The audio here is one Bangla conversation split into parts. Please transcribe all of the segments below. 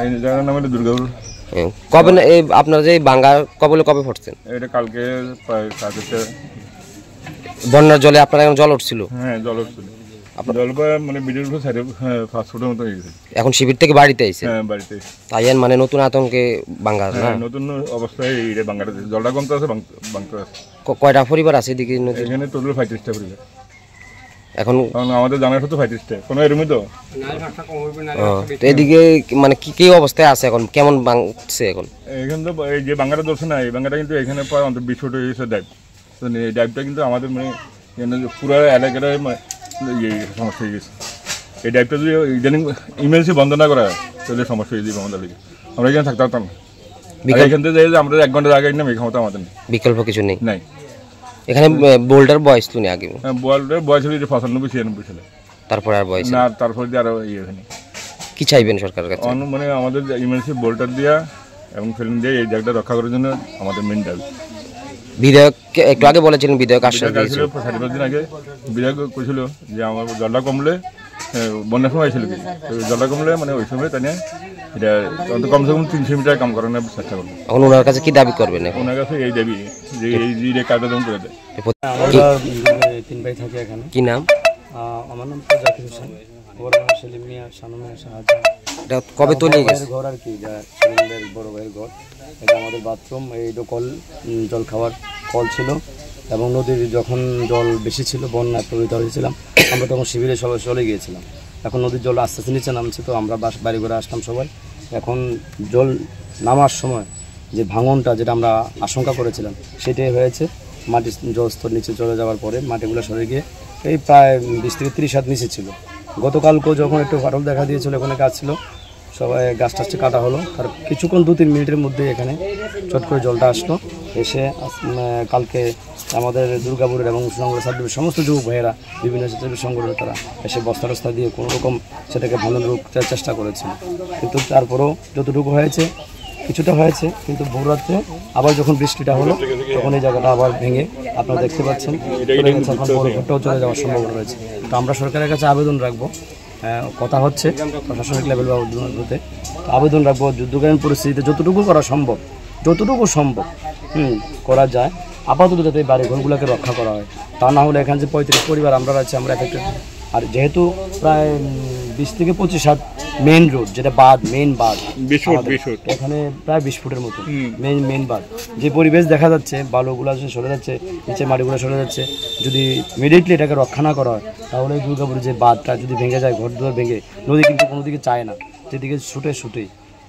এই জায়গার নাম হলো দুর্গাপুর। কবে এই আপনারা যে বাঙ্গা কবলে কবে পড়ছেন? এটা কালকে প্রায় 7:30। বন্যার জলে আপনারা এখন জল উঠছিল? হ্যাঁ, জল উঠছিল। জল মানে বিদ্যুৎ 5 ফুটের মতো হয়ে গেছে। এখন শিবির থেকে বাড়িতে আইছে? হ্যাঁ, বাড়িতে। তাই মানে নতুন আতঙ্কে বাঙ্গা না? নতুন অবস্থায় এই বাঙ্গাটা জলটা কমতে আছে, বাংতে আছে। কয়টা পরিবার আছে এদিকে? এখানে টোটাল 35টা পরিবার। এখন আমাদের জানার শুধু 35টা, কোনো এরমই তো এদিকে মানে কি কি অবস্থায় আছে এখন, কেমন বাংছে এখন? এখানে তো এই যে বাঙ্গাটা ধরছে না, এই বাঙ্গাটা কিন্তু এখানে প্রায় অন্তত 20 ফুট হয়ে গেছে ডাইভ। তো এই ডাইভটা কিন্তু আমাদের মানে পুরো এলাকার সমস্যা হয়ে গেছে। এই ডাইভটা যদি ইদানিং ইমার্জেন্সি বন্ধ না করা হয় তাহলে সমস্যা হয়ে যাবে আমাদের লিগে। আমরা এখানে থাকতে পারতাম না। এখান থেকে যাই যে আমরা 1 ঘন্টা আগে নাম এই ক্ষমতা আমাদের নেই, বিকল্প কিছু নেই। নাই। এখানে বোল্ডার বয়স তো নেই আগে? বোল্ডার বয়স হলো 95-96 সালে। তারপরে আর বয়স না, তারপরে দিয়ে আরো এখানে কি চাইবেন সরকারের কাছে? মানে আমাদের ইমার্জেন্সি বোল্ডার দেওয়া এবং ফিল্ম দিয়ে এই জায়গাটা রক্ষা করার জন্য আমাদের মেন দাবি। বিধায়ক একটু আগে বলেছিলেন, বিধায়ক আশ্বাস দিয়েছিল 4-5 দিন আগে। বিধায়ক কইছিল যে আমার জলটা কমলে, বন্যার সময় ছিল কি, জলটা কমলে মানে ওই সময় তাই এটা অন্তত কমসে কম 300 মিটার কাম করানোর চেষ্টা করবো। এখন ওনার কাছে কি দাবি করবেন? ওনার কাছে এই দাবি যে এই কাজটা যেমন করে দেয়। আমরা 3 ভাই থাকি এখানে। কি নাম? আমার নাম তো জাকির হোসেন, বড় নাম সেলিম মিয়া, শানু মিয়া, শাহজাহান। এটা কবে তলিয়ে গেছে? ঘর আর কি, যা সেলিমদের বড় ভাইয়ের ঘর। এটা আমাদের বাথরুম, এই কল, জল খাওয়ার কল ছিল। এবং নদীর যখন জল বেশি ছিল, বন্যা প্রভাবিত হয়েছিলাম, আমরা তখন শিবিরে সবাই চলে গিয়েছিলাম। এখন নদীর জল আস্তে আস্তে নিচে নামছে, তো আমরা বাড়ি ঘরে আসলাম সবাই। এখন জল নামার সময় যে ভাঙনটা যেটা আমরা আশঙ্কা করেছিলাম সেটাই হয়েছে। মাটির জলস্তর নিচে চলে যাওয়ার পরে মাটিগুলো সরে গিয়ে এই প্রায় 20 থেকে 30 হাত নিচে ছিল। গতকালকেও যখন একটু ফাটল দেখা দিয়েছিল, ওখানে কাজ ছিল, সবাই গাছ টাছটা কাটা হলো। আর কিছুক্ষণ 2-3 মিনিটের মধ্যে এখানে চট করে জলটা আসলো। এসে কালকে আমাদের দুর্গাপুরের এবং সুনামগঞ্জ সাবডিভিশনের সমস্ত যুবক ভাইয়েরা, বিভিন্ন সংগঠনের তারা এসে বস্তা টস্তা দিয়ে কোনোরকম সেটাকে ভাঙানোর চেষ্টা করেছিল। কিন্তু তারপরেও যতটুকু হয়েছে, কিছুটা হয়েছে। কিন্তু ভোররাত্রে আবার যখন বৃষ্টিটা হলো, তখন এই জায়গাটা আবার ভেঙে আপনারা দেখতে পাচ্ছেন এখন বড় ঘরটাও চলে যাওয়ার সম্ভাবনা রয়েছে। তো আমরা সরকারের কাছে আবেদন রাখবো, কথা হচ্ছে প্রশাসনিক লেভেল বা উদ্যোগে আবেদন রাখবো, যুদ্ধকালীন পরিস্থিতিতে যতটুকু করা সম্ভব করা যায়, আপাতত যাতে এই বাড়ি ঘরগুলোকে রক্ষা করা হয়। তা না হলে এখানে যে 35 পরিবার আমরা আছে, আমরা এফেক্টেড। আর যেহেতু প্রায় 20 থেকে 25 হাত মেইন রোড, যেটা বাঁধ, মেইন বাঁধ, এখানে প্রায় 20 ফুটের মতো মেইন বাঁধ। যে পরিবেশ দেখা যাচ্ছে, বালুগুলো সরে যাচ্ছে, নিচে মাটিগুলো সরে যাচ্ছে, যদি ইমিডিয়েটলি এটাকে রক্ষা না করা হয়, তাহলে দুর্গাপুরের যে বাঁধটা যদি ভেঙে যায়, ঘর দুয়ার ভেঙে, নদী কিন্তু কোনো দিকে চায় না, যেদিকে ছুটে।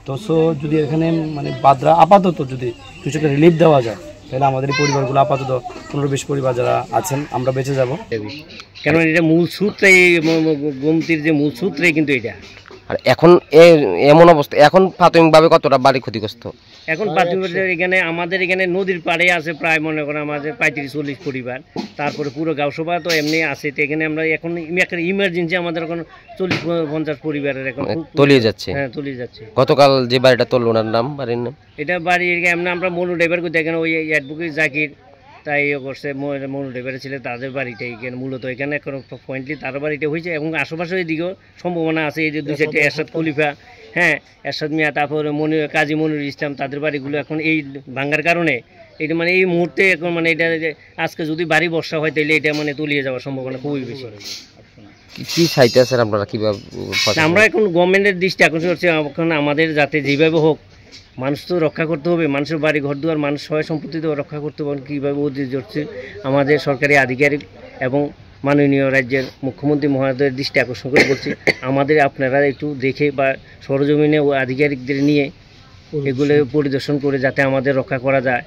তো যদি এখানে মানে বাঁধরা আপাতত যদি কিছু একটা রিলিফ দেওয়া যায়, তাহলে আমাদের এই পরিবারগুলো আপাতত 15-20 পরিবার যারা আছেন, আমরা বেঁচে যাব। কেন এটা মূল সূত্রে, গোমতির যে মূল সূত্রে কিন্তু এটা। আর এখন এমন অবস্থা, এখন প্রাথমিকভাবে কতটা বাড়ি ক্ষতিগ্রস্ত? এখন প্রাথমিকভাবে এখানে আমাদের এখানে নদীর পাড়ে আছে প্রায় মনে করেন আমাদের 35-40 পরিবার। তারপরে পুরো গাঁওসভা তো এমনি আছে। তো এখানে আমরা এখন একটা ইমার্জেন্সি আমাদের এখন 40-50 পরিবারের এখন তলিয়ে যাচ্ছে। হ্যাঁ, তলিয়ে যাচ্ছে। গতকাল যে বাড়িটা তলল, ওনার নাম, বাড়ির নাম? এটা বাড়ি এমনি আমরা মনু ড্রাইভার করতে, এখানে ওই অ্যাডভোকেট জাকির তাই করছে, মনু ড্রাইভার ছিল, তাদের বাড়িটা এখানে মূলত এখানে এখন পয়েন্টলি তার বাড়িটা হয়েছে। এবং আশেপাশে এদিকেও সম্ভাবনা আছে, এই যে 2-4টে এরশাদ খলিফা, হ্যাঁ, এরশাদ মিয়া, তারপরে কাজী মনির ইসলাম, তাদের বাড়িগুলো এখন এই ভাঙ্গার কারণে এটা মানে এই মুহূর্তে এখন মানে এটা আজকে যদি বাড়ি বর্ষা হয়, তাহলে এটা মানে তলিয়ে যাওয়ার সম্ভাবনা খুবই বেশি। কি চাইতে আছেন আপনারা? কিভাবে আমরা এখন গভর্নমেন্টের দৃষ্টি আকর্ষণ করছি, এখন আমাদের যাতে যেভাবে হোক মানুষ তো রক্ষা করতে হবে, মানুষের বাড়ি ঘর দুয়ার, মানুষ সবাই সম্পত্তি তো রক্ষা করতে হবে। কীভাবে উদ্যোগ করছে আমাদের সরকারি আধিকারিক এবং মাননীয় রাজ্যের মুখ্যমন্ত্রী মহোদয়ের দৃষ্টি আকর্ষণ করে বলছি, আমাদের আপনারা একটু দেখে বা সরজমিনে আধিকারিকদের নিয়ে এগুলো পরিদর্শন করে যাতে আমাদের রক্ষা করা যায়।